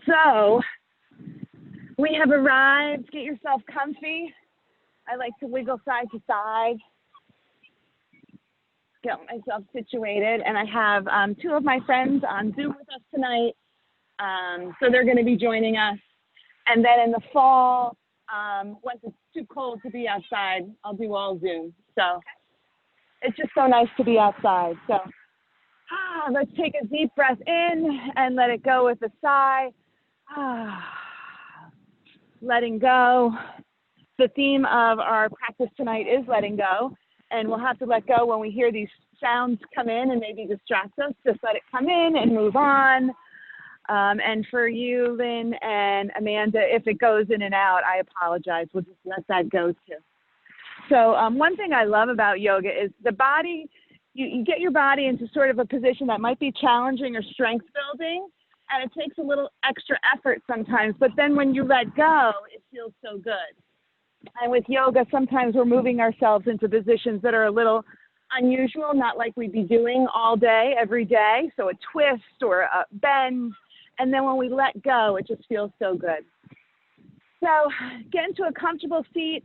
So we have arrived. Get yourself comfy. I like to wiggle side to side, get myself situated. And I have two of my friends on Zoom with us tonight. So they're going to be joining us. And then in the fall, once it's too cold to be outside, I'll do all Zoom. So it's just so nice to be outside. So let's take a deep breath in and let it go with a sigh. Letting go. The theme of our practice tonight is letting go. And we'll have to let go when we hear these sounds come in and maybe distract us. Just let it come in and move on. And for you, Lynn and Amanda, if it goes in and out, I apologize. We'll just let that go too. So one thing I love about yoga is the body, you get your body into sort of a position that might be challenging or strength building, and it takes a little extra effort sometimes. But then when you let go, it feels so good. And with yoga, sometimes we're moving ourselves into positions that are a little unusual, not like we'd be doing all day, every day. So a twist or a bend. And then when we let go, it just feels so good. So get into a comfortable seat.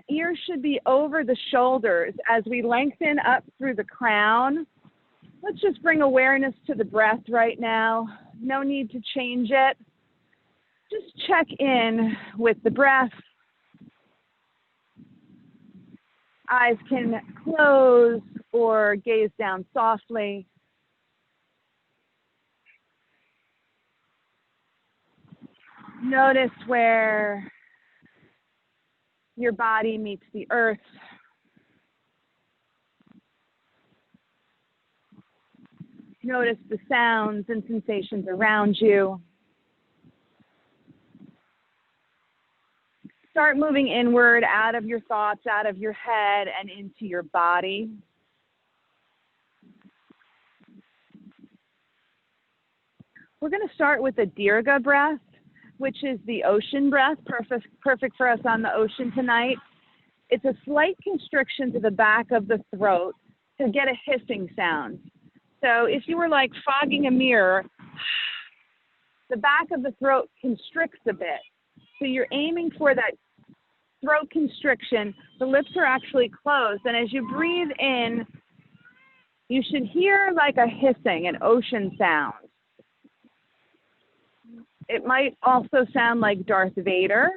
Ears should be over the shoulders as we lengthen up through the crown. Let's just bring awareness to the breath right now. No need to change it. Just check in with the breath. Eyes can close or gaze down softly. Notice where your body meets the earth. Notice the sounds and sensations around you. Start moving inward, out of your thoughts, out of your head, and into your body. We're going to start with the Dirga breath, which is the ocean breath, perfect for us on the ocean tonight. It's a slight constriction to the back of the throat to get a hissing sound. So if you were like fogging a mirror, the back of the throat constricts a bit. So you're aiming for that throat constriction. The lips are actually closed. And as you breathe in, you should hear like a hissing, an ocean sound. It might also sound like Darth Vader.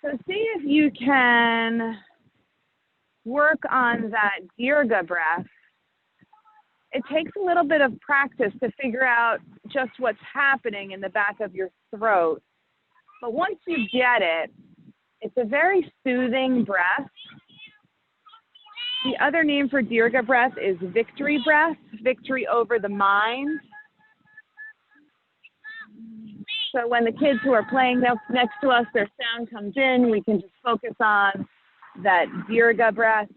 So see if you can work on that Dirga breath. It takes a little bit of practice to figure out just what's happening in the back of your throat. But once you get it, it's a very soothing breath. The other name for Dirga breath is victory breath, victory over the mind. So when the kids who are playing next to us, their sound comes in, we can just focus on that Dirga breath.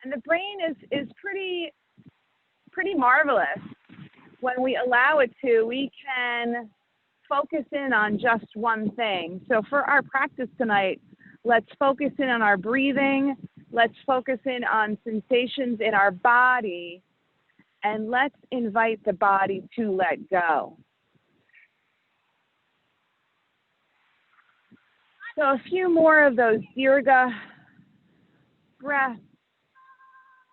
And the brain is pretty marvelous. When we allow it to, we can focus in on just one thing. So for our practice tonight, let's focus in on our breathing. Let's focus in on sensations in our body. And let's invite the body to let go. So a few more of those Dirga breaths.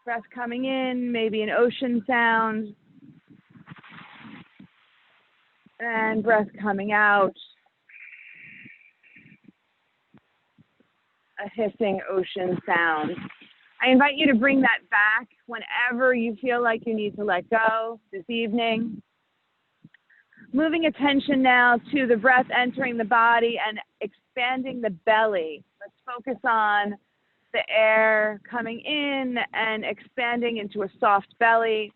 Breath coming in, maybe an ocean sound. And breath coming out. A hissing ocean sound. I invite you to bring that back whenever you feel like you need to let go this evening. Moving attention now to the breath entering the body and expanding the belly. Let's focus on the air coming in and expanding into a soft belly.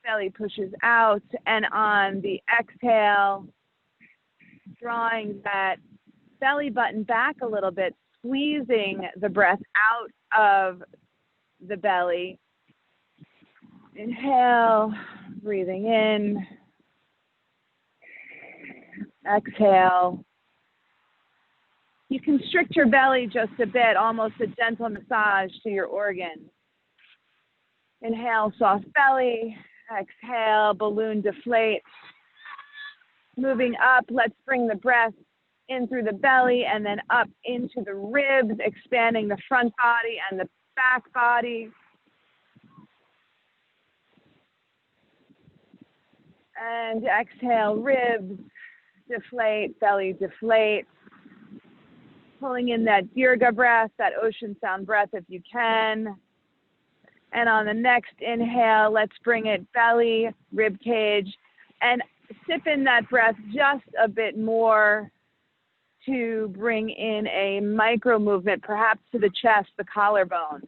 Belly pushes out, and on the exhale, drawing that belly button back a little bit, squeezing the breath out of the belly. Inhale, breathing in. Exhale. You constrict your belly just a bit, almost a gentle massage to your organs. Inhale, soft belly. Exhale, balloon deflate. Moving up, let's bring the breath in through the belly and then up into the ribs, expanding the front body and the back body. And exhale, ribs deflate, belly deflate. Pulling in that Dirga breath, that ocean sound breath if you can. And on the next inhale, let's bring it belly, rib cage, and sip in that breath just a bit more to bring in a micro movement, perhaps to the chest, the collarbone.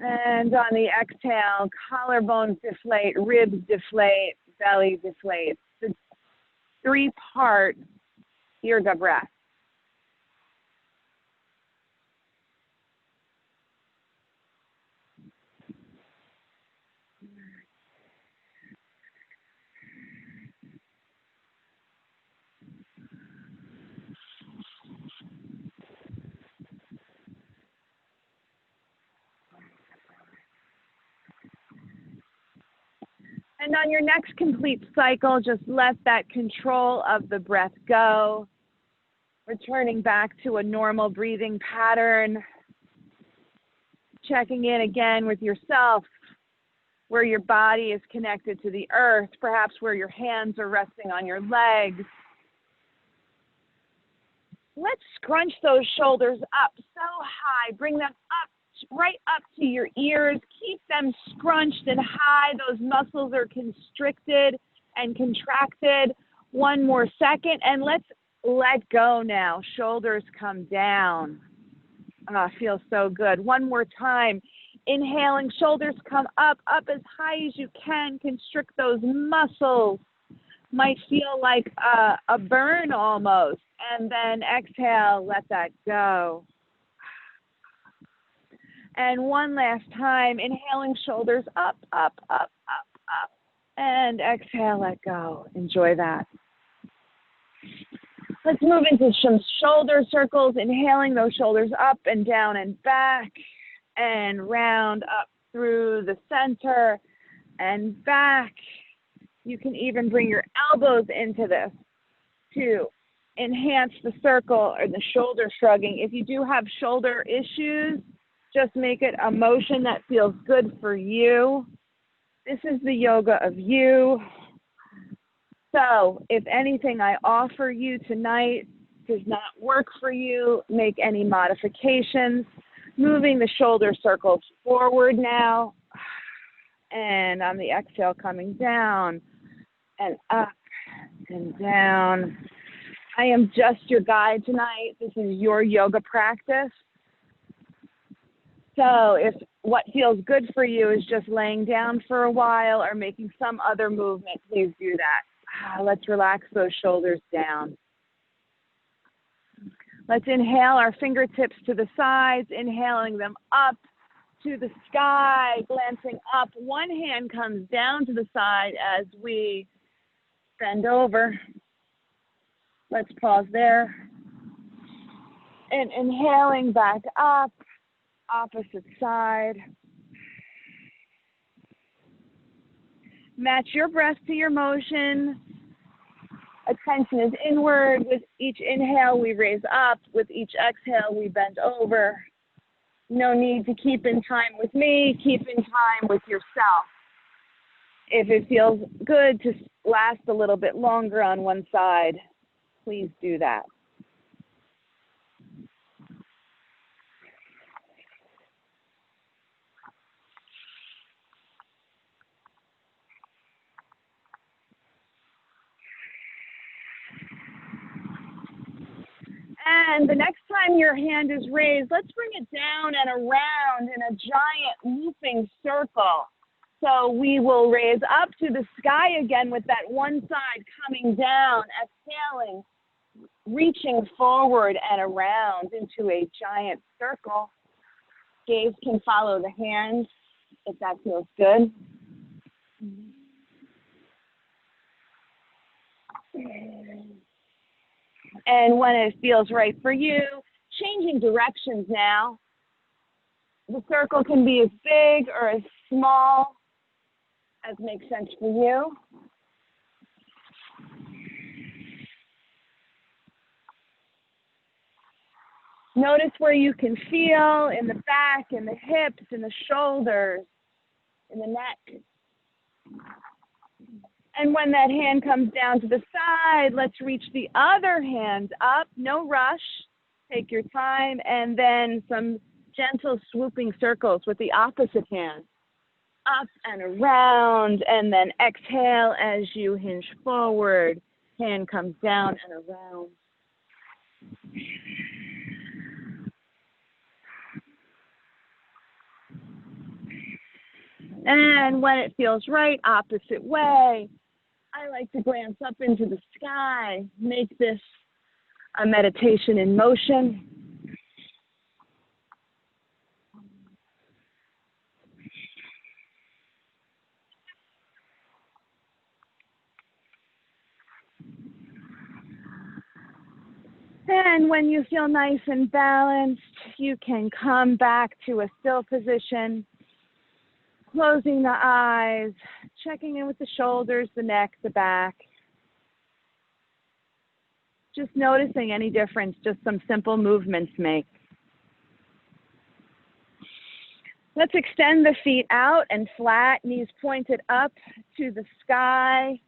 And on the exhale, collarbone deflate, ribs deflate, belly deflate. The three-part Dirga breath. And on your next complete cycle, just let that control of the breath go. Returning back to a normal breathing pattern. Checking in again with yourself, where your body is connected to the earth, perhaps where your hands are resting on your legs. Let's scrunch those shoulders up so high. Bring them up, right up to your ears. Keep them scrunched and high. Those muscles are constricted and contracted. One more second, and let's let go now. Shoulders come down. Feels so good. One more time. Inhaling, shoulders come up as high as you can. Constrict those muscles. Might feel like a burn almost. And then exhale, let that go. And one last time, inhaling, shoulders up. And exhale, let go. Enjoy that. Let's move into some shoulder circles, inhaling those shoulders up and down and back and round up through the center and back. You can even bring your elbows into this to enhance the circle or the shoulder shrugging. If you do have shoulder issues, just make it a motion that feels good for you. This is the yoga of you. So if anything I offer you tonight does not work for you, make any modifications. Moving the shoulder circles forward now. And on the exhale, coming down and up and down. I am just your guide tonight. This is your yoga practice. So if what feels good for you is just laying down for a while or making some other movement, please do that. Let's relax those shoulders down. Let's inhale our fingertips to the sides, inhaling them up to the sky, glancing up. One hand comes down to the side as we bend over. Let's pause there. And inhaling back up, opposite side. Match your breath to your motion. Attention is inward. With each inhale, we raise up. With each exhale, we bend over. No need to keep in time with me. Keep in time with yourself. If it feels good to last a little bit longer on one side, please do that. And the next time your hand is raised, let's bring it down and around in a giant looping circle. So we will raise up to the sky again with that one side coming down, exhaling, reaching forward and around into a giant circle. Gaze can follow the hands if that feels good. And when it feels right for you, changing directions now. The circle can be as big or as small as makes sense for you. Notice where you can feel in the back, in the hips, in the shoulders, in the neck. And when that hand comes down to the side, let's reach the other hand up. No rush. Take your time. And then some gentle swooping circles with the opposite hand. Up and around. And then exhale as you hinge forward. Hand comes down and around. And when it feels right, opposite way. I like to glance up into the sky, make this a meditation in motion. And when you feel nice and balanced, you can come back to a still position. Closing the eyes, checking in with the shoulders, the neck, the back. Just noticing any difference, just some simple movements make. Let's extend the feet out and flat, knees pointed up to the sky.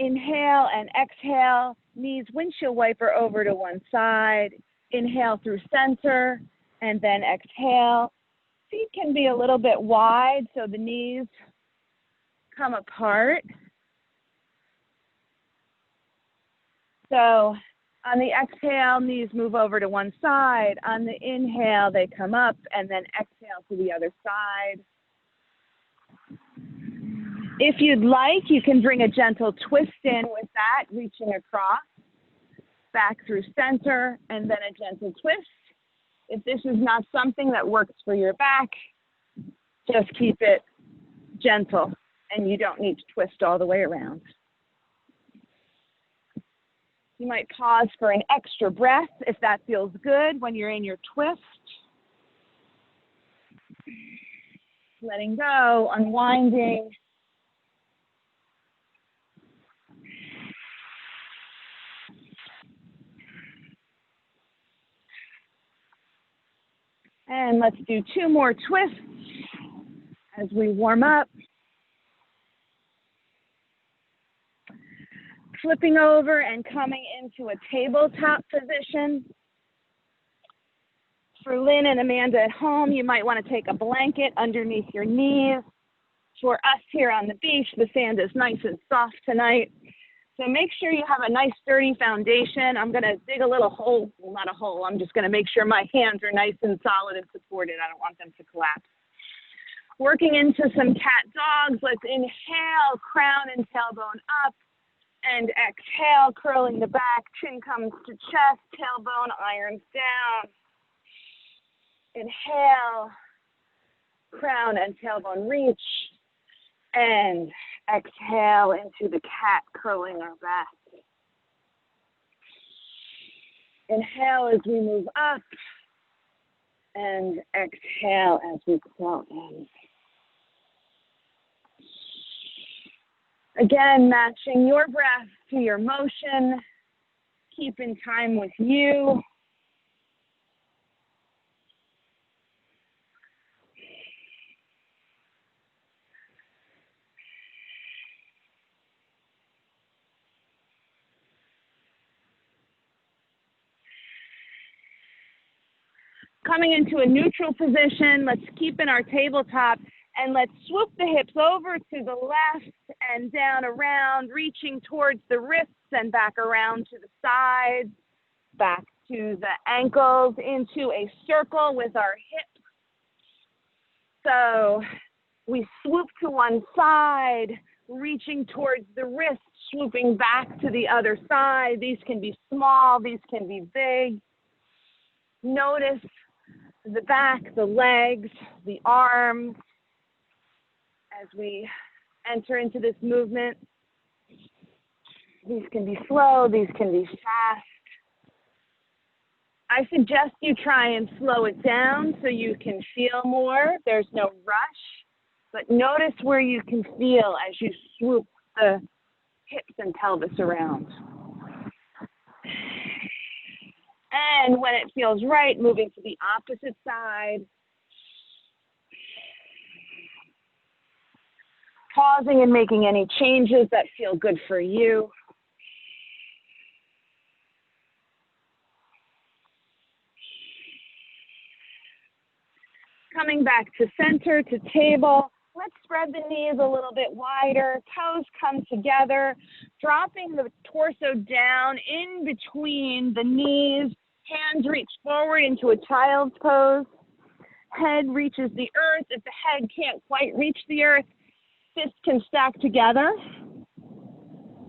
Inhale and exhale, knees windshield wiper over to one side. Inhale through center and then exhale. Feet can be a little bit wide, so the knees come apart. So on the exhale, knees move over to one side. On the inhale, they come up, and then exhale to the other side. If you'd like, you can bring a gentle twist in with that, reaching across, back through center, and then a gentle twist. If this is not something that works for your back, just keep it gentle, and you don't need to twist all the way around. You might pause for an extra breath if that feels good when you're in your twist. Letting go, unwinding. And let's do 2 more twists as we warm up. Flipping over and coming into a tabletop position. For Lynn and Amanda at home, you might want to take a blanket underneath your knees. For us here on the beach, the sand is nice and soft tonight. So make sure you have a nice sturdy foundation. I'm going to dig a little hole, well, not a hole, I'm just going to make sure my hands are nice and solid and supported. I don't want them to collapse. Working into some cat dogs, let's inhale, crown and tailbone up, and exhale, curling the back, chin comes to chest, tailbone irons down. Inhale, crown and tailbone reach, and exhale into the cat, curling our back. Inhale as we move up, and exhale as we flow in. Again, matching your breath to your motion. Keep in time with you. Coming into a neutral position, let's keep in our tabletop and let's swoop the hips over to the left and down around, reaching towards the wrists and back around to the sides, back to the ankles, into a circle with our hips. So we swoop to one side, reaching towards the wrists, swooping back to the other side. These can be small, these can be big. Notice the back, the legs, the arms, as we enter into this movement. These can be slow, these can be fast. I suggest you try and slow it down so you can feel more. There's no rush, but notice where you can feel as you swoop the hips and pelvis around. And when it feels right, moving to the opposite side. Pausing and making any changes that feel good for you. Coming back to center, to table. Let's spread the knees a little bit wider. Toes come together. Dropping the torso down in between the knees. Hands reach forward into a child's pose. Head reaches the earth. If the head can't quite reach the earth, fists can stack together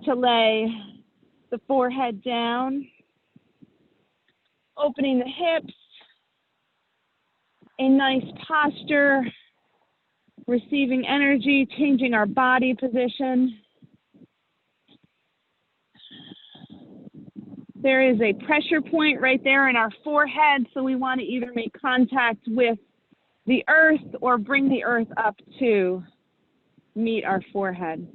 to lay the forehead down. Opening the hips. A nice posture, receiving energy, changing our body position. There is a pressure point right there in our forehead, so we want to either make contact with the earth or bring the earth up to meet our forehead.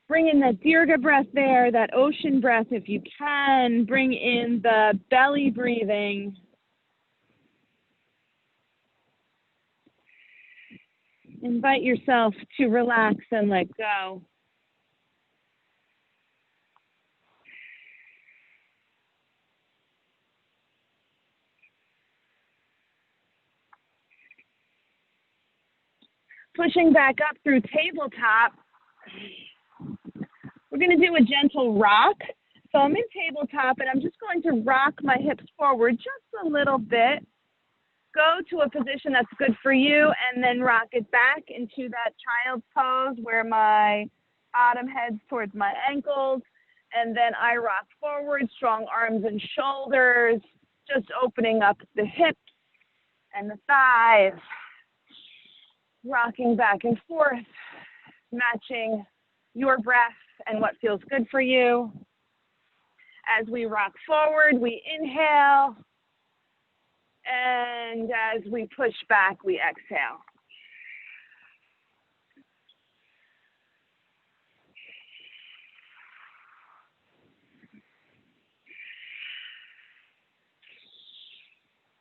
Bring in that Dirga breath there, that ocean breath if you can. Bring in the belly breathing. Invite yourself to relax and let go. Pushing back up through tabletop. We're going to do a gentle rock. So I'm in tabletop and I'm just going to rock my hips forward just a little bit. Go to a position that's good for you and then rock it back into that child's pose where my bottom heads towards my ankles. And then I rock forward, strong arms and shoulders, just opening up the hips and the thighs. Rocking back and forth, matching your breath and what feels good for you. As we rock forward, we inhale. And as we push back, we exhale.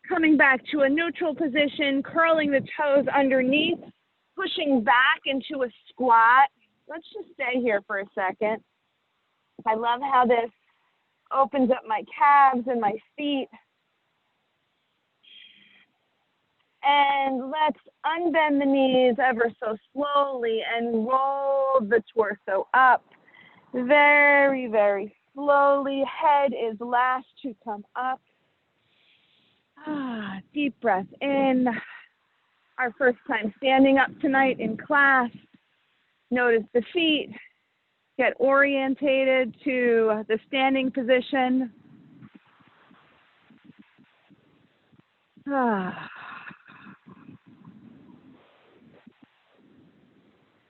Coming back to a neutral position, curling the toes underneath, pushing back into a squat. Let's just stay here for a second. I love how this opens up my calves and my feet. And let's unbend the knees ever so slowly and roll the torso up. Very, very slowly. Head is last to come up. Deep breath in. Our first time standing up tonight in class. Notice the feet. Get orientated to the standing position.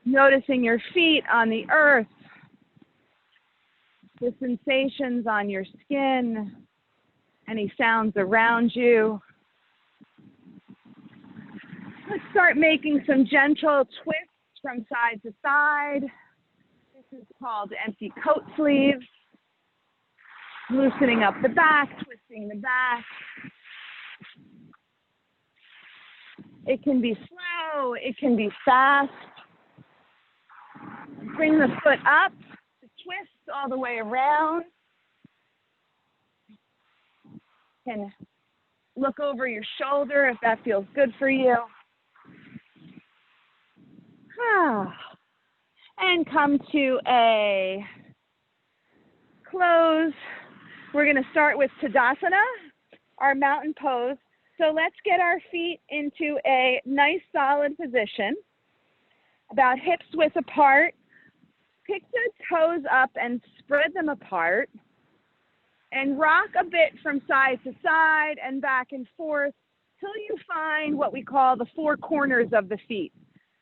Noticing your feet on the earth. The sensations on your skin. Any sounds around you. Let's start making some gentle twists from side to side. This is called empty coat sleeves. Loosening up the back, twisting the back. It can be slow, it can be fast. Bring the foot up, the twist all the way around. You can look over your shoulder if that feels good for you. And come to a close. We're going to start with Tadasana, our mountain pose. So let's get our feet into a nice solid position, about hips width apart. Pick the toes up and spread them apart. And rock a bit from side to side and back and forth till you find what we call the four corners of the feet.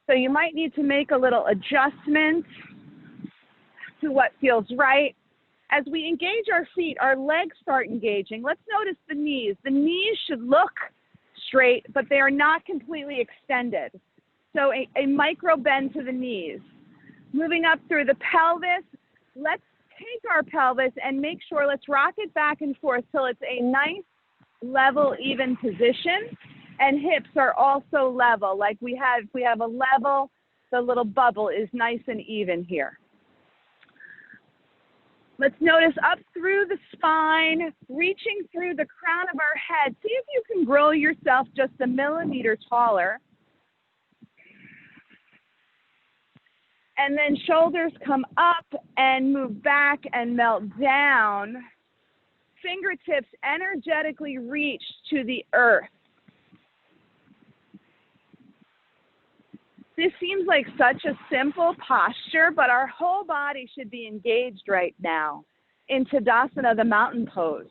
So you might need to make a little adjustment to what feels right. As we engage our feet, our legs start engaging. Let's notice the knees. The knees should look straight, but they are not completely extended. So a micro bend to the knees. Moving up through the pelvis, let's take our pelvis and make sure, let's rock it back and forth till it's a nice, level, even position. And hips are also level. Like we have a level, the little bubble is nice and even here. Let's notice up through the spine, reaching through the crown of our head. See if you can grow yourself just a millimeter taller. And then shoulders come up and move back and melt down. Fingertips energetically reach to the earth. This seems like such a simple posture, but our whole body should be engaged right now in Tadasana, the mountain pose.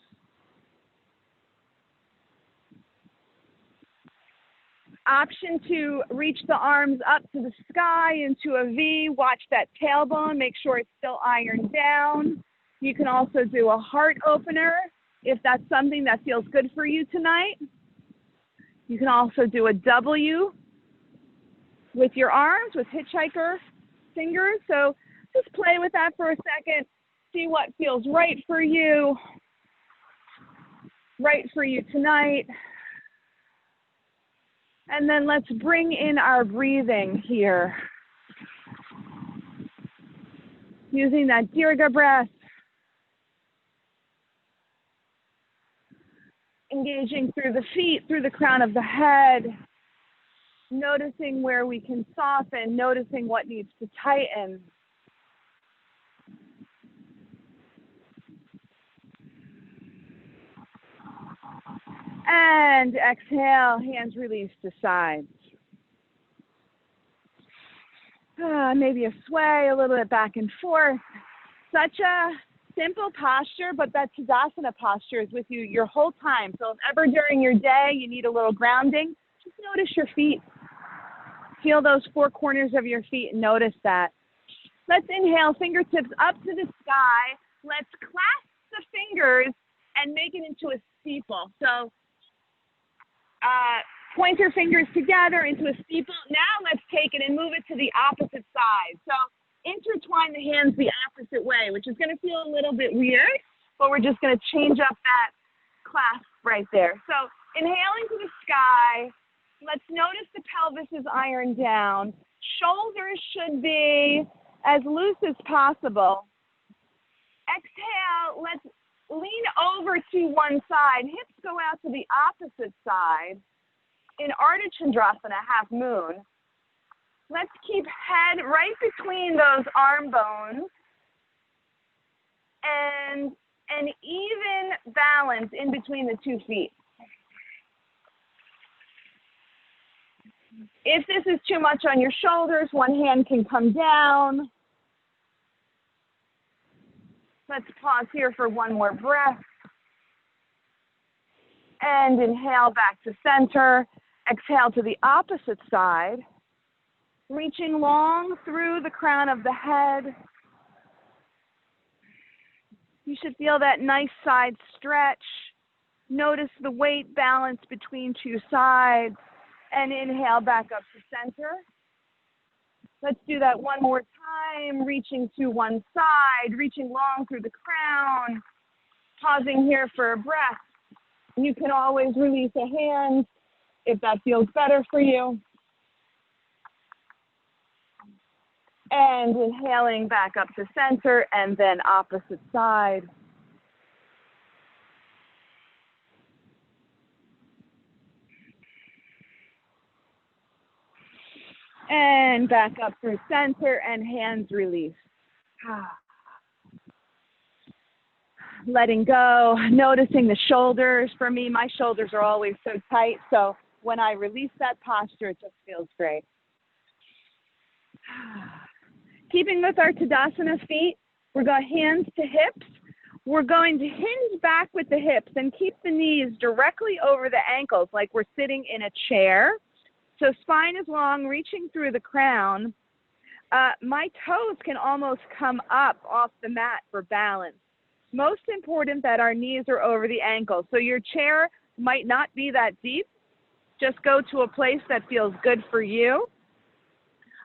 Option to reach the arms up to the sky into a V. Watch that tailbone. Make sure it's still ironed down. You can also do a heart opener if that's something that feels good for you tonight. You can also do a W with your arms, with hitchhiker fingers. So just play with that for a second. See what feels right for you tonight. And then let's bring in our breathing here. Using that Dirga breath. Engaging through the feet, through the crown of the head. Noticing where we can soften, noticing what needs to tighten. And exhale, hands release to sides. Maybe a sway, a little bit back and forth. Such a simple posture, but that Tadasana posture is with you your whole time. So if ever during your day you need a little grounding, just notice your feet. Feel those four corners of your feet and notice that. Let's inhale, fingertips up to the sky. Let's clasp the fingers and make it into a steeple. So point your fingers together into a steeple. Now let's take it and move it to the opposite side. So intertwine the hands the opposite way, which is going to feel a little bit weird, but we're just going to change up that clasp right there. So inhaling to the sky. Let's notice the pelvis is ironed down. Shoulders should be as loose as possible. Exhale, let's lean over to one side. Hips go out to the opposite side. In Ardha Chandrasana, half moon. Let's keep head right between those arm bones and an even balance in between the 2 feet. If this is too much on your shoulders, one hand can come down. Let's pause here for one more breath. And inhale back to center. Exhale to the opposite side. Reaching long through the crown of the head. You should feel that nice side stretch. Notice the weight balance between 2 sides. And inhale back up to center. Let's do that one more time, reaching to one side, reaching long through the crown. Pausing here for a breath. You can always release a hand if that feels better for you. And inhaling back up to center and then opposite side. And back up through center and hands release. Letting go, noticing the shoulders. For me, my shoulders are always so tight, so when I release that posture, it just feels great. Keeping with our Tadasana feet, we're going hands to hips. We're going to hinge back with the hips and keep the knees directly over the ankles like we're sitting in a chair. So spine is long, reaching through the crown. My toes can almost come up off the mat for balance. Most important that our knees are over the ankles. So your chair might not be that deep. Just go to a place that feels good for you.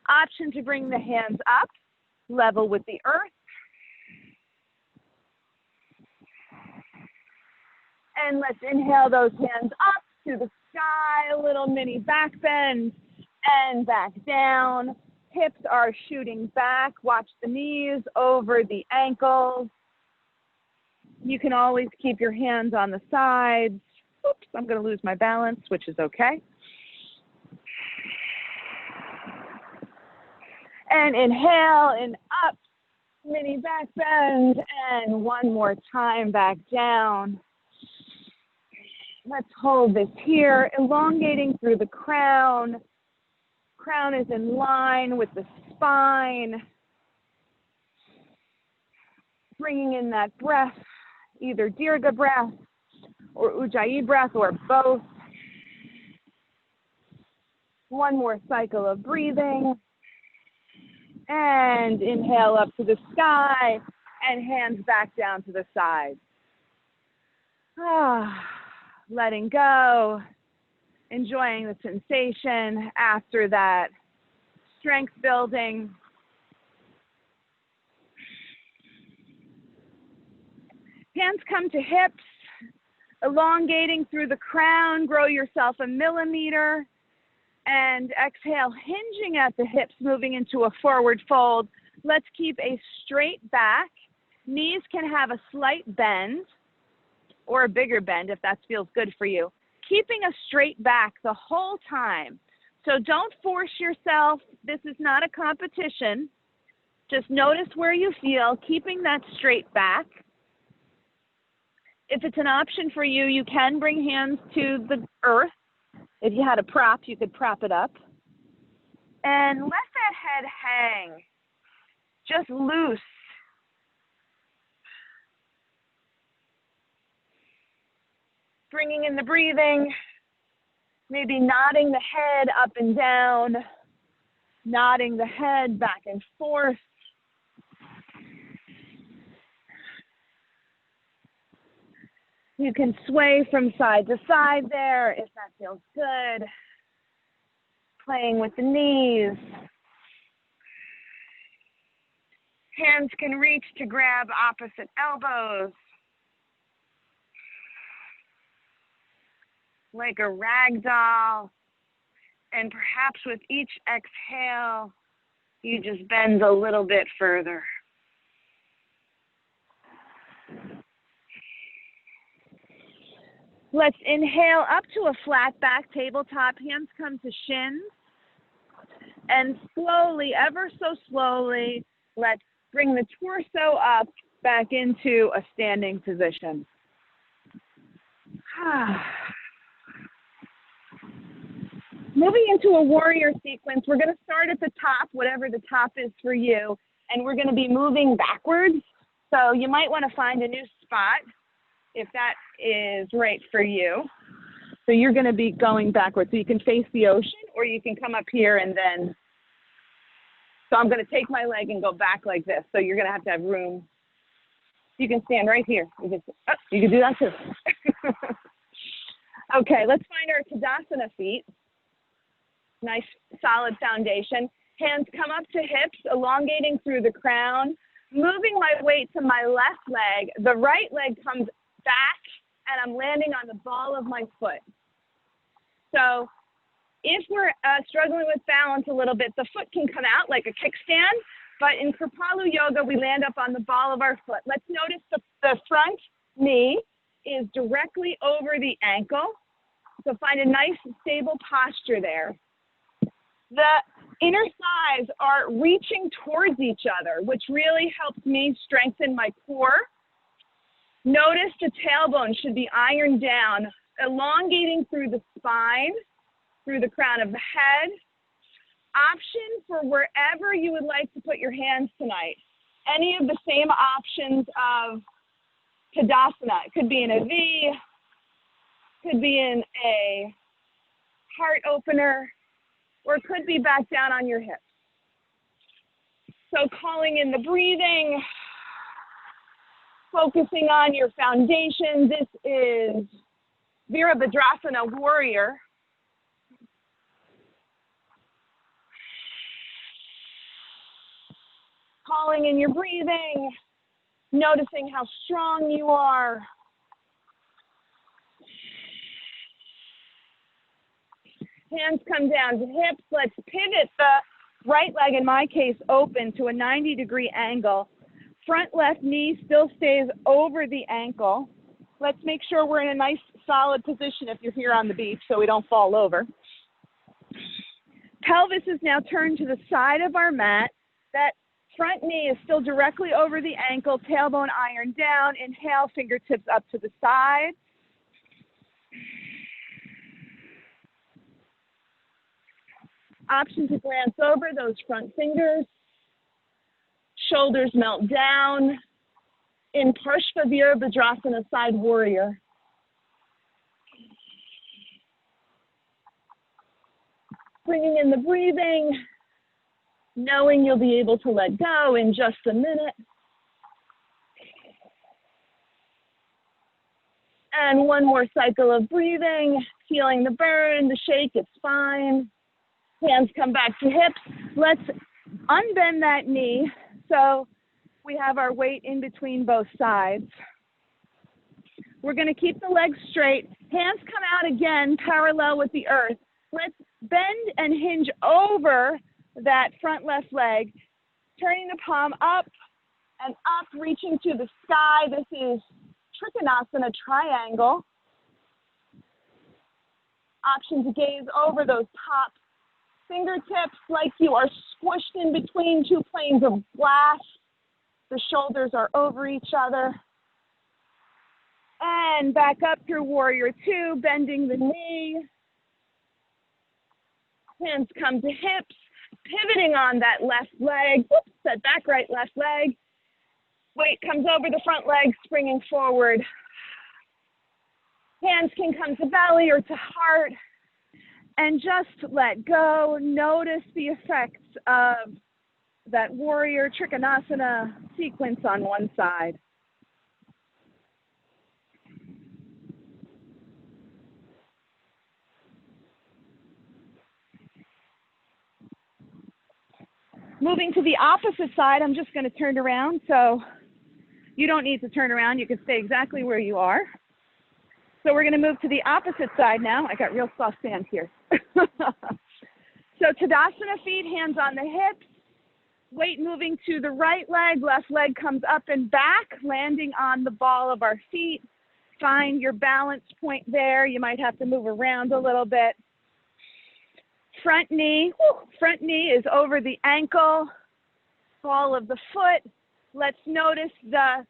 Option to bring the hands up, level with the earth. And let's inhale those hands up to the sky, a little mini back bend and back down. Hips are shooting back. Watch the knees over the ankles. You can always keep your hands on the sides. Oops, I'm going to lose my balance, which is okay. And inhale and up, mini back bend, and one more time back down. Let's hold this here, elongating through the crown. Crown is in line with the spine. Bringing in that breath, either Dirga breath or Ujjayi breath or both. One more cycle of breathing. And inhale up to the sky and hands back down to the side. Letting go, enjoying the sensation after that strength building. Hands come to hips, elongating through the crown, grow yourself a millimeter. And exhale, hinging at the hips, moving into a forward fold. Let's keep a straight back. Knees can have a slight bend or a bigger bend if that feels good for you. Keeping a straight back the whole time. So don't force yourself. This is not a competition. Just notice where you feel, keeping that straight back. If it's an option for you, you can bring hands to the earth. If you had a prop, you could prop it up. And let that head hang. Just loose. Bringing in the breathing. Maybe nodding the head up and down. Nodding the head back and forth. You can sway from side to side there if that feels good. Playing with the knees. Hands can reach to grab opposite elbows. Like a rag doll. And perhaps with each exhale, you just bend a little bit further. Let's inhale up to a flat back tabletop. Hands come to shins. And slowly, ever so slowly, let's bring the torso up back into a standing position. Moving into a warrior sequence, we're going to start at the top, whatever the top is for you, and we're going to be moving backwards. So you might want to find a new spot if that is right for you. So you're going to be going backwards. So you can face the ocean, or you can come up here and then. So I'm going to take my leg and go back like this. So you're going to have room. You can stand right here. You can do that too. Okay, let's find our Tadasana feet. Nice solid foundation. Hands come up to hips, elongating through the crown. Moving my weight to my left leg. The right leg comes back, and I'm landing on the ball of my foot. So if we're struggling with balance a little bit, the foot can come out like a kickstand, but in Kripalu yoga, we land up on the ball of our foot. Let's notice the front knee is directly over the ankle. So find a nice stable posture there. The inner thighs are reaching towards each other, which really helps me strengthen my core. Notice the tailbone should be ironed down, elongating through the spine, through the crown of the head. Option for wherever you would like to put your hands tonight. Any of the same options of Tadasana. It could be in a V, could be in a heart opener, or it could be back down on your hips. So calling in the breathing. Focusing on your foundation. This is Virabhadrasana Warrior. Calling in your breathing, noticing how strong you are. Hands come down to hips. Let's pivot the right leg, in my case, open to a 90-degree angle. Front left knee still stays over the ankle. Let's make sure we're in a nice solid position if you're here on the beach so we don't fall over. Pelvis is now turned to the side of our mat. That front knee is still directly over the ankle, tailbone iron down. Inhale, fingertips up to the side. Option to glance over those front fingers. Shoulders melt down. In Parshva Virabhadrasana, side warrior. Bringing in the breathing, knowing you'll be able to let go in just a minute. And one more cycle of breathing, feeling the burn, the shake, it's fine. Hands come back to hips. Let's unbend that knee so we have our weight in between both sides. We're going to keep the legs straight. Hands come out again, parallel with the earth. Let's bend and hinge over that front left leg, turning the palm up and up, reaching to the sky. This is Trikonasana, triangle. Option to gaze over those top fingertips like you are squished in between two planes of glass. The shoulders are over each other. And back up through warrior two, bending the knee. Hands come to hips, pivoting on that left leg. Whoops, that back right left leg. Weight comes over the front leg, springing forward. Hands can come to belly or to heart. And just let go. Notice the effects of that warrior Trikonasana sequence on one side. Moving to the opposite side, I'm just going to turn around. So you don't need to turn around. You can stay exactly where you are. So we're going to move to the opposite side now. I got real soft sand here. So Tadasana feet, hands on the hips. Weight moving to the right leg. Left leg comes up and back, landing on the ball of our feet. Find your balance point there. You might have to move around a little bit. Front knee is over the ankle, ball of the foot. Let's notice the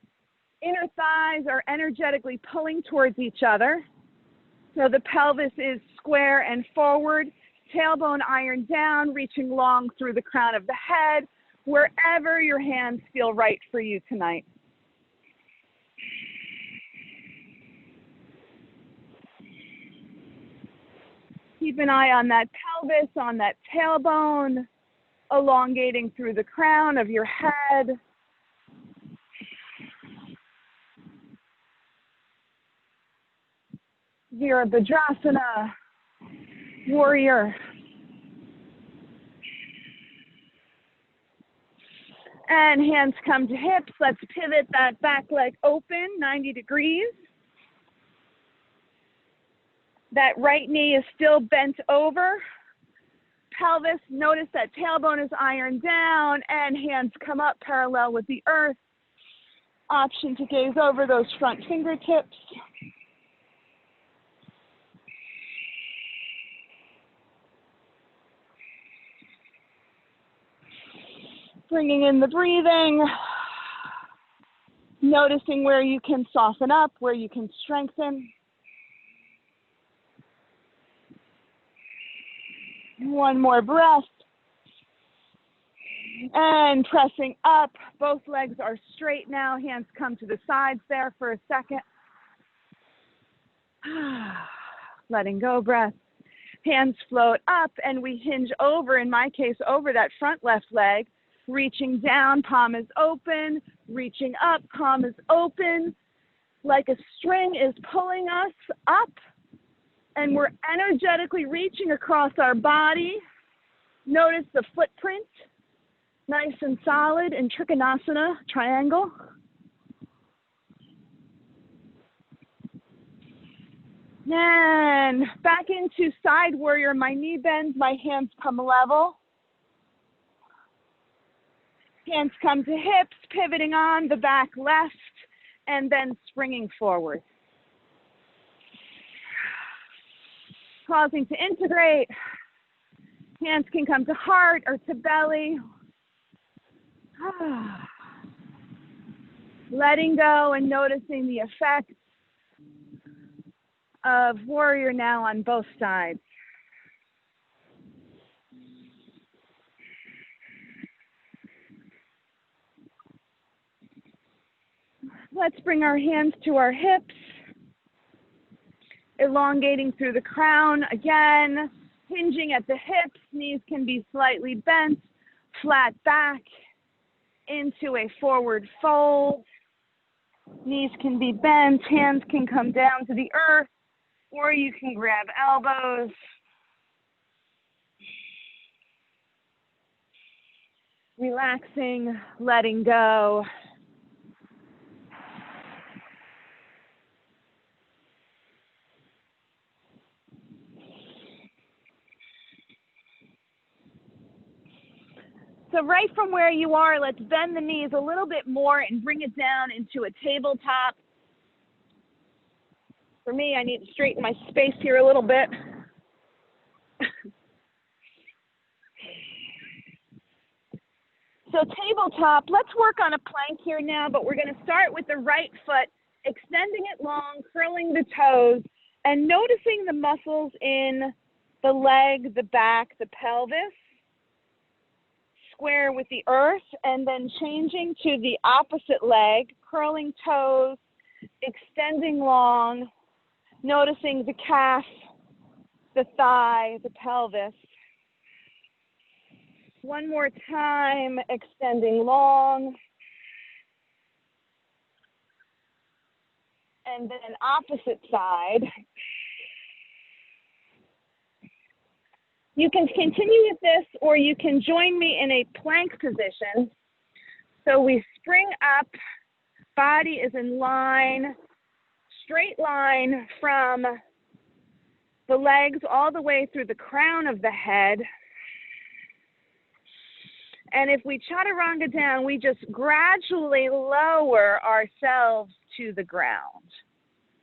inner thighs are energetically pulling towards each other. So the pelvis is square and forward, tailbone iron down, reaching long through the crown of the head, wherever your hands feel right for you tonight. Keep an eye on that pelvis, on that tailbone, elongating through the crown of your head. Virabhadrasana, warrior. And hands come to hips. Let's pivot that back leg open, 90 degrees. That right knee is still bent over. Pelvis, notice that tailbone is ironed down and hands come up parallel with the earth. Option to gaze over those front fingertips. Bringing in the breathing. Noticing where you can soften up, where you can strengthen. One more breath. And pressing up. Both legs are straight now. Hands come to the sides there for a second. Letting go breath. Hands float up and we hinge over, in my case, over that front left leg. Reaching down, palm is open. Reaching up, palm is open, like a string is pulling us up, and we're energetically reaching across our body. Notice the footprint, nice and solid in Trikonasana, triangle. And back into side warrior. My knee bends, my hands come level. Hands come to hips, pivoting on the back left, and then springing forward. Pausing to integrate. Hands can come to heart or to belly. Letting go and noticing the effect of warrior now on both sides. Let's bring our hands to our hips, elongating through the crown. Again, hinging at the hips, knees can be slightly bent, flat back into a forward fold. Knees can be bent, hands can come down to the earth, or you can grab elbows. Relaxing, letting go. So right from where you are, let's bend the knees a little bit more and bring it down into a tabletop. For me, I need to straighten my space here a little bit. So tabletop, let's work on a plank here now, but we're going to start with the right foot, extending it long, curling the toes, and noticing the muscles in the leg, the back, the pelvis. Square with the earth, and then changing to the opposite leg, curling toes, extending long, noticing the calf, the thigh, the pelvis. One more time, extending long. And then opposite side. You can continue with this, or you can join me in a plank position. So we spring up, body is in line, straight line from the legs all the way through the crown of the head. And if we chaturanga down, we just gradually lower ourselves to the ground.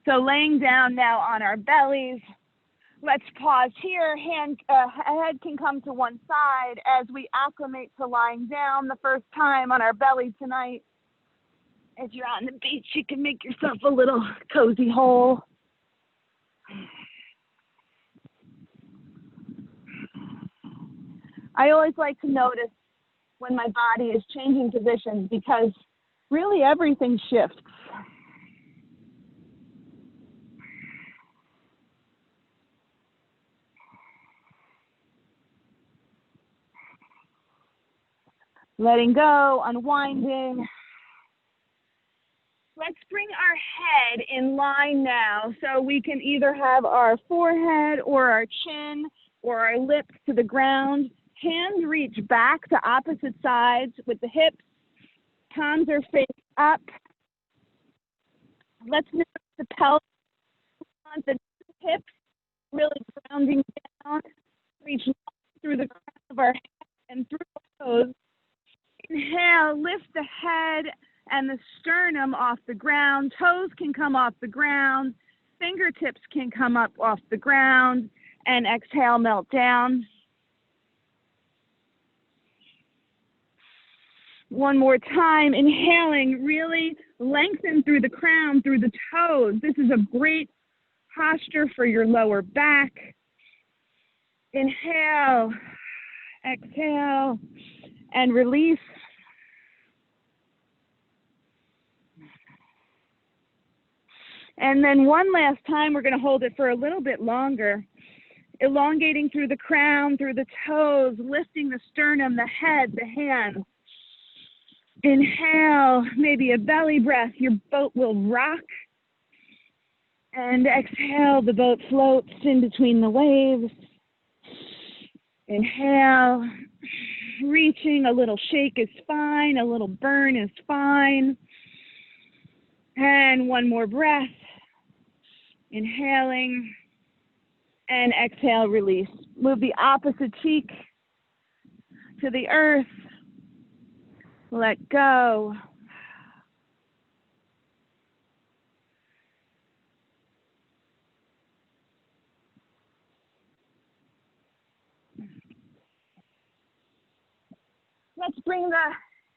So laying down now on our bellies. Let's pause here. Head can come to one side as we acclimate to lying down the first time on our belly tonight. If you're on the beach, you can make yourself a little cozy hole. I always like to notice when my body is changing positions because really everything shifts. Letting go, unwinding. Let's bring our head in line now. So we can either have our forehead or our chin or our lips to the ground. Hands reach back to opposite sides with the hips. Palms are face up. Let's notice the pelvis on the hips, really grounding down. Reach through the crown of our head and through our toes. Inhale, lift the head and the sternum off the ground. Toes can come off the ground. Fingertips can come up off the ground. And exhale, melt down. One more time. Inhaling, really lengthen through the crown, through the toes. This is a great posture for your lower back. Inhale, exhale, and release. And then one last time, we're going to hold it for a little bit longer. Elongating through the crown, through the toes, lifting the sternum, the head, the hands. Inhale, maybe a belly breath. Your boat will rock. And exhale, the boat floats in between the waves. Inhale, reaching, a little shake is fine, a little burn is fine. And one more breath. Inhaling and exhale, release. Move the opposite cheek to the earth. Let go. Let's bring the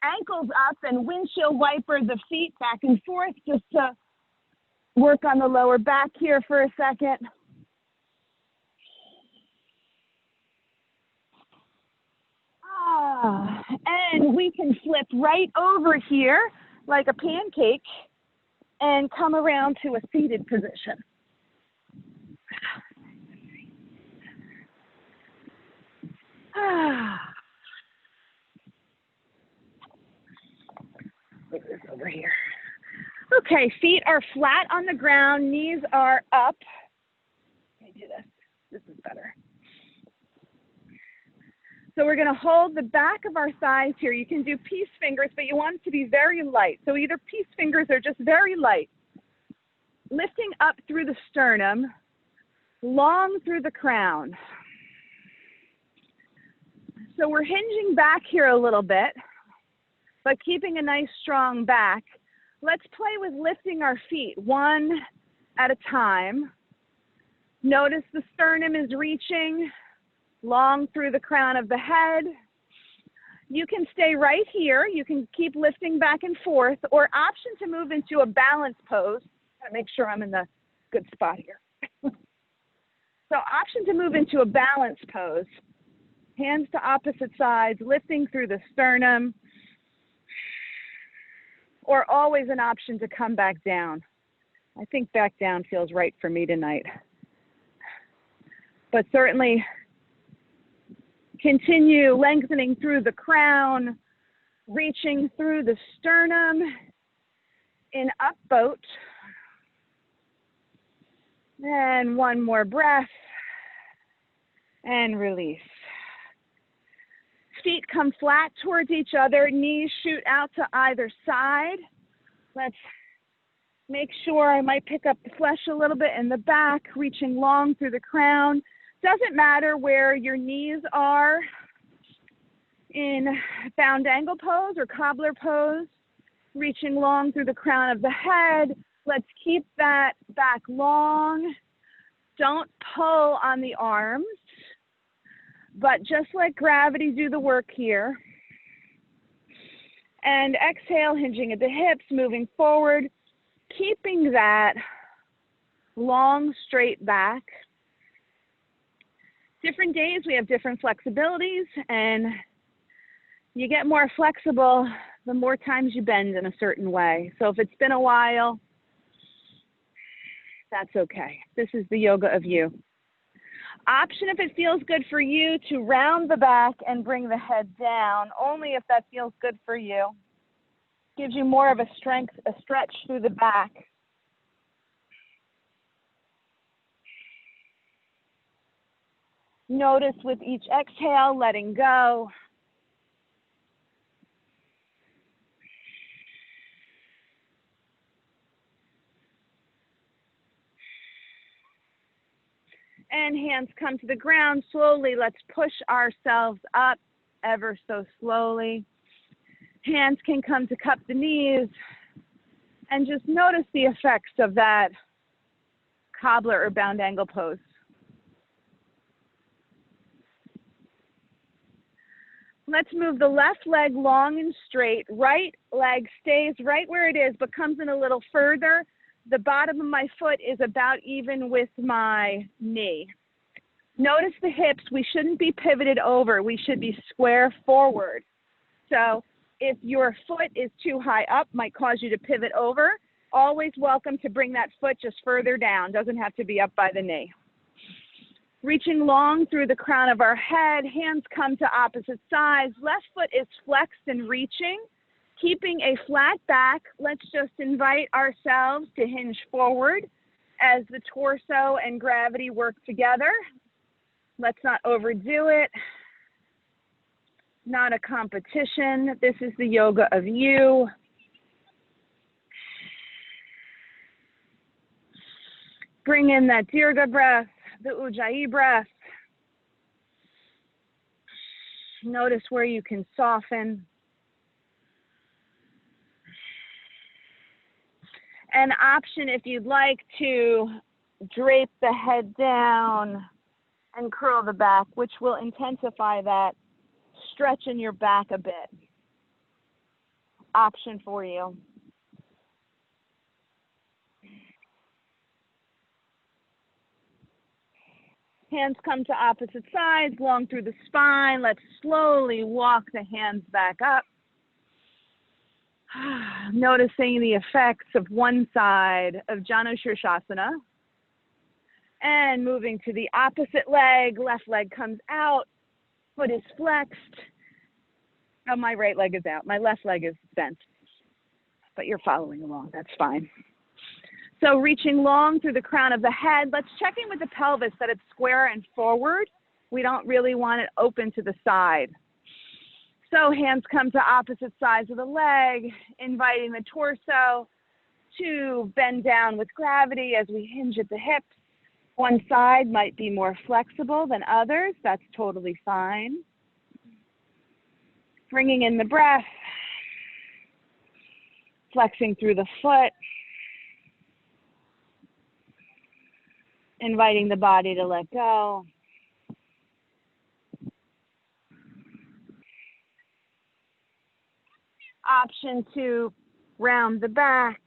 ankles up and windshield wiper the feet back and forth just to work on the lower back here for a second. And we can flip right over here like a pancake and come around to a seated position. Put this over here. Okay, feet are flat on the ground, knees are up. Let me do this. This is better. So we're going to hold the back of our thighs here. You can do peace fingers, but you want it to be very light. So either peace fingers or just very light. Lifting up through the sternum, long through the crown. So we're hinging back here a little bit, but keeping a nice strong back. Let's play with lifting our feet one at a time. Notice the sternum is reaching long through the crown of the head. You can stay right here. You can keep lifting back and forth, or option to move into a balance pose. Gotta make sure I'm in the good spot here. So option to move into a balance pose. Hands to opposite sides, lifting through the sternum, or always an option to come back down. I think back down feels right for me tonight. But certainly continue lengthening through the crown, reaching through the sternum in up boat. And one more breath and release. Feet come flat towards each other, knees shoot out to either side. Let's make sure, I might pick up the flesh a little bit in the back, reaching long through the crown. Doesn't matter where your knees are in bound angle pose or cobbler pose, reaching long through the crown of the head. Let's keep that back long. Don't pull on the arms, but just let gravity do the work here. And exhale, hinging at the hips, moving forward, keeping that long, straight back. Different days, we have different flexibilities, and you get more flexible the more times you bend in a certain way. So if it's been a while, that's okay. This is the yoga of you. Option, if it feels good for you, to round the back and bring the head down, only if that feels good for you. Gives you more of a stretch through the back. Notice with each exhale, letting go. And hands come to the ground slowly. Let's push ourselves up ever so slowly. Hands can come to cup the knees. And just notice the effects of that cobbler or bound angle pose. Let's move the left leg long and straight. Right leg stays right where it is, but comes in a little further. The bottom of my foot is about even with my knee. Notice the hips. We shouldn't be pivoted over. We should be square forward. So if your foot is too high up, might cause you to pivot over. Always welcome to bring that foot just further down. Doesn't have to be up by the knee. Reaching long through the crown of our head, hands come to opposite sides. Left foot is flexed and reaching. Keeping a flat back, let's just invite ourselves to hinge forward as the torso and gravity work together. Let's not overdo it. Not a competition. This is the yoga of you. Bring in that Dirga breath, the Ujjayi breath. Notice where you can soften. An option, if you'd like to drape the head down and curl the back, which will intensify that stretch in your back a bit. Option for you. Hands come to opposite sides, long through the spine. Let's slowly walk the hands back up. Noticing the effects of one side of Janu Shirshasana. And moving to the opposite leg. Left leg comes out. Foot is flexed. Oh, my right leg is out. My left leg is bent. But you're following along. That's fine. So reaching long through the crown of the head. Let's check in with the pelvis that it's square and forward. We don't really want it open to the side. So hands come to opposite sides of the leg, inviting the torso to bend down with gravity as we hinge at the hips. One side might be more flexible than others. That's totally fine. Bringing in the breath, flexing through the foot, inviting the body to let go. Option to round the back.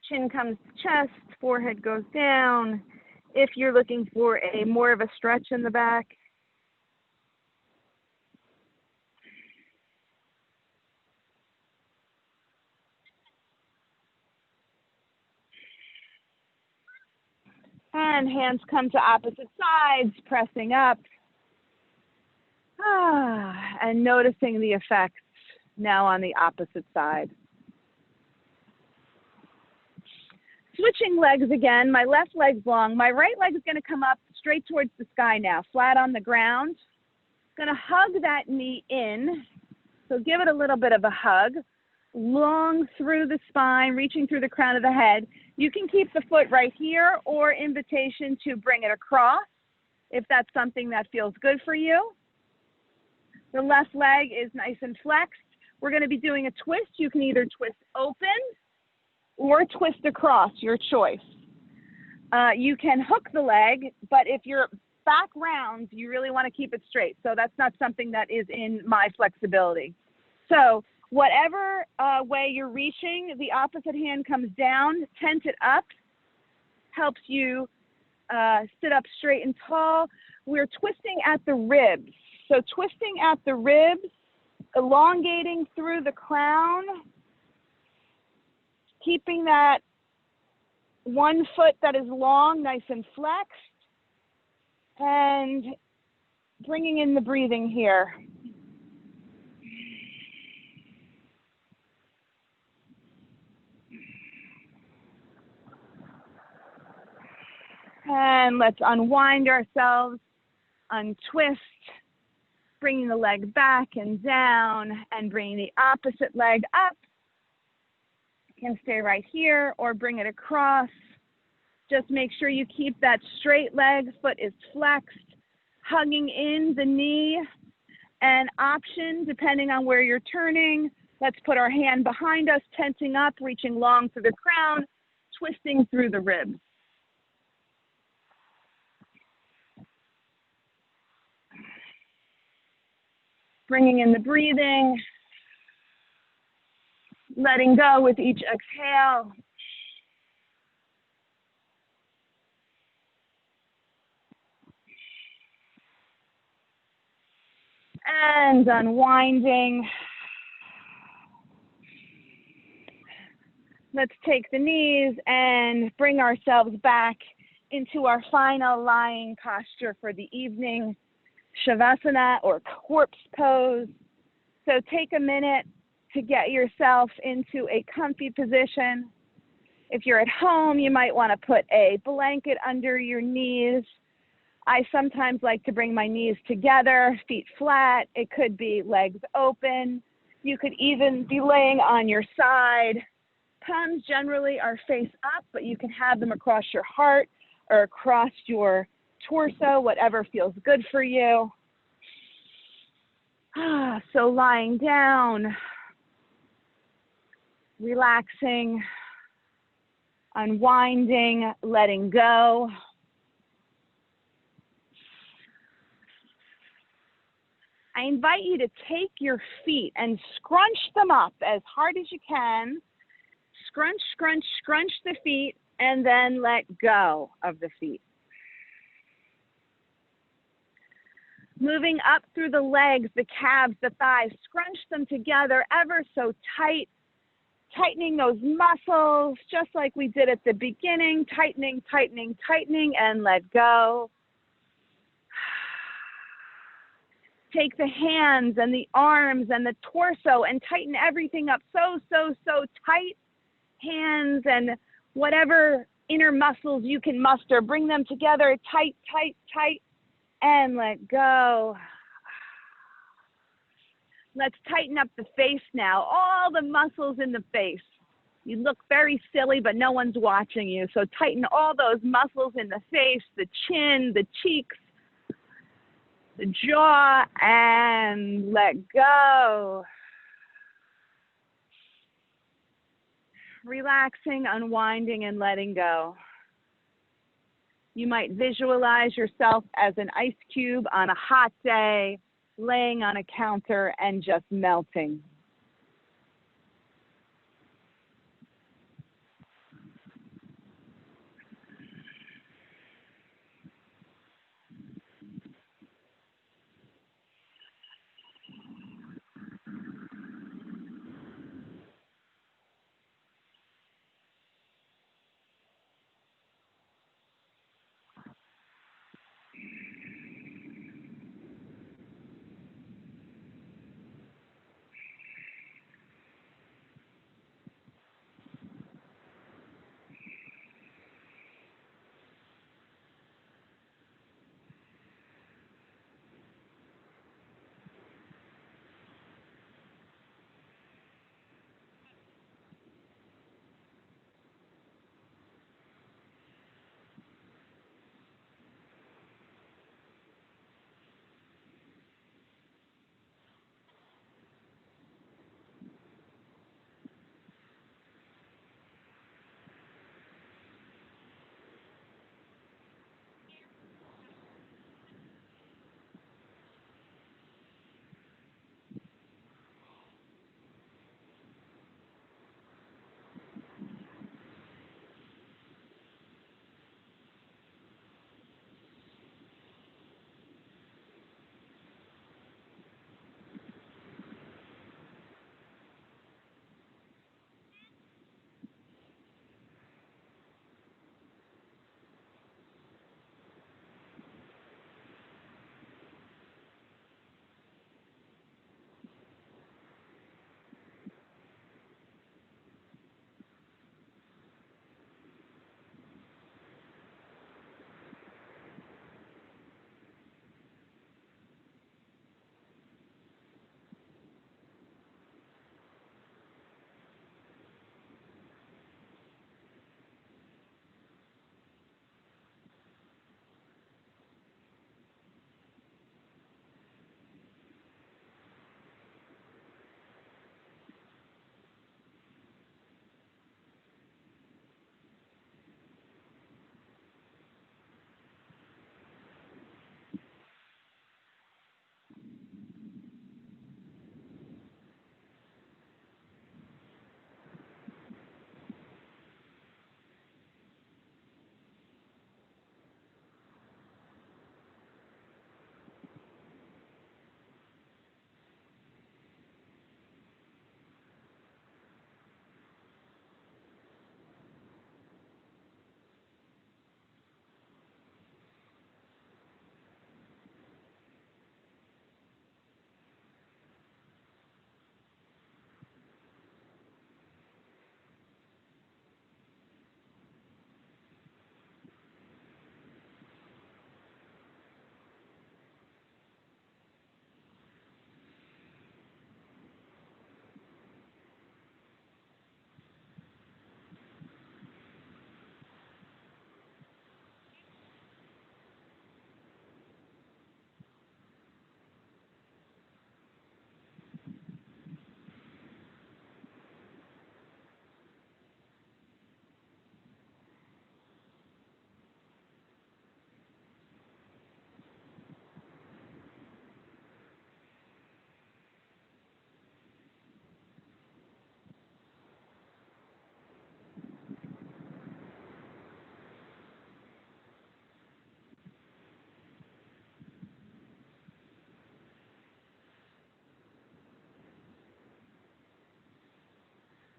Chin comes to chest, forehead goes down. If you're looking for a more of a stretch in the back. And hands come to opposite sides, pressing up. And noticing the effects now on the opposite side. Switching legs again. My left leg's long. My right leg is going to come up straight towards the sky now, flat on the ground. Going to hug that knee in. So give it a little bit of a hug. Long through the spine, reaching through the crown of the head. You can keep the foot right here or invitation to bring it across if that's something that feels good for you. The left leg is nice and flexed. We're going to be doing a twist. You can either twist open or twist across, your choice. You can hook the leg, but if you're back round, you really want to keep it straight. So that's not something that is in my flexibility. So whatever way you're reaching, the opposite hand comes down, tent it up, helps you sit up straight and tall. We're twisting at the ribs. So twisting at the ribs, elongating through the crown, keeping that one foot that is long, nice and flexed, and bringing in the breathing here. And let's unwind ourselves, untwist, bringing the leg back and down, and bringing the opposite leg up. You can stay right here or bring it across. Just make sure you keep that straight leg, foot is flexed, hugging in the knee. And option, depending on where you're turning, let's put our hand behind us, tensing up, reaching long through the crown, twisting through the ribs. Bringing in the breathing, letting go with each exhale. And unwinding. Let's take the knees and bring ourselves back into our final lying posture for the evening. Shavasana or corpse pose. So take a minute to get yourself into a comfy position. If you're at home, you might want to put a blanket under your knees. I sometimes like to bring my knees together, feet flat. It could be legs open. You could even be laying on your side. Palms generally are face up, but you can have them across your heart or across your torso, whatever feels good for you. So lying down, relaxing, unwinding, letting go. I invite you to take your feet and scrunch them up as hard as you can. Scrunch, scrunch, scrunch the feet, and then let go of the feet. Moving up through the legs, the calves, the thighs, scrunch them together ever so tight, tightening those muscles just like we did at the beginning, tightening, tightening, tightening, and let go. Take the hands and the arms and the torso and tighten everything up so tight. Hands and whatever inner muscles you can muster, bring them together tight, tight, tight, and let go. Let's tighten up the face now, all the muscles in the face. You look very silly, but no one's watching you. So tighten all those muscles in the face, the chin, the cheeks, the jaw, and let go. Relaxing, unwinding, and letting go. You might visualize yourself as an ice cube on a hot day, laying on a counter and just melting.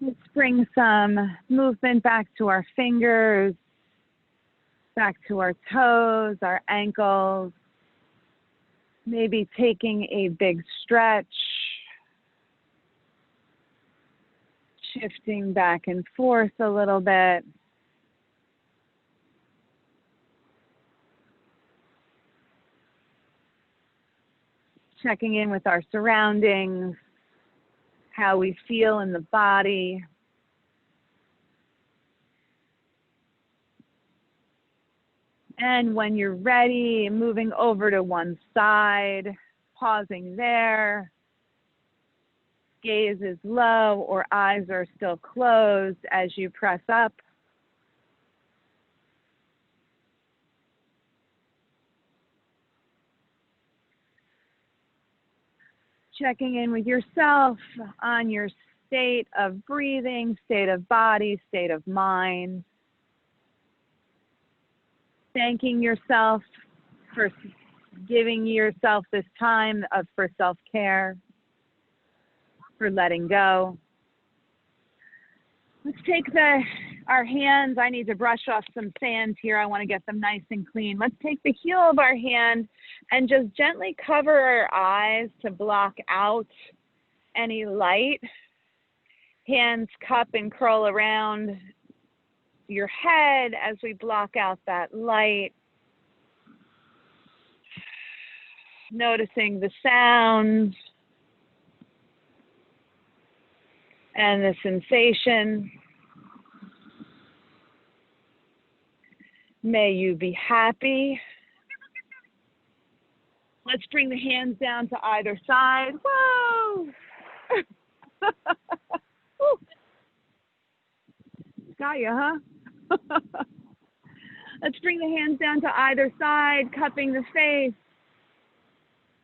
Let's bring some movement back to our fingers, back to our toes, our ankles. Maybe taking a big stretch, shifting back and forth a little bit. Checking in with our surroundings, how we feel in the body. And when you're ready, moving over to one side, pausing there. Gaze is low or eyes are still closed as you press up. Checking in with yourself on your state of breathing, state of body, state of mind. Thanking yourself for giving yourself this time for self-care, for letting go. Let's take our hands. I need to brush off some sand here. I want to get them nice and clean. Let's take the heel of our hand and just gently cover our eyes to block out any light. Hands cup and curl around your head as we block out that light. Noticing the sounds and the sensation. May you be happy. Let's bring the hands down to either side. Whoa! Got you, huh? Let's bring the hands down to either side, cupping the face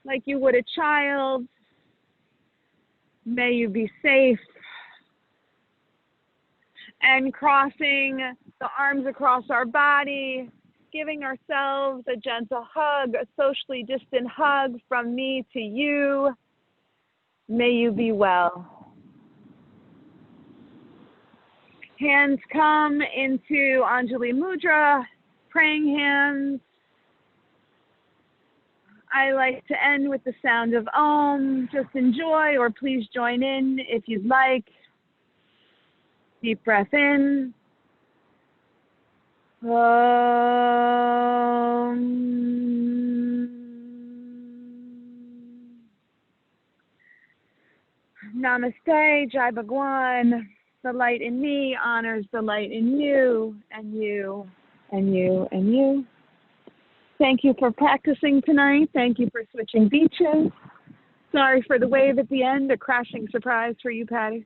like you would a child. May you be safe. And crossing the arms across our body, giving ourselves a gentle hug, a socially distant hug from me to you. May you be well. Hands come into Anjali Mudra, praying hands. I like to end with the sound of Om. Just enjoy, or please join in if you'd like. Deep breath in. Om. Namaste, Jai Bhagwan. The light in me honors the light in you, and you, and you, and you. Thank you for practicing tonight. Thank you for switching beaches. Sorry for the wave at the end, a crashing surprise for you, Patty.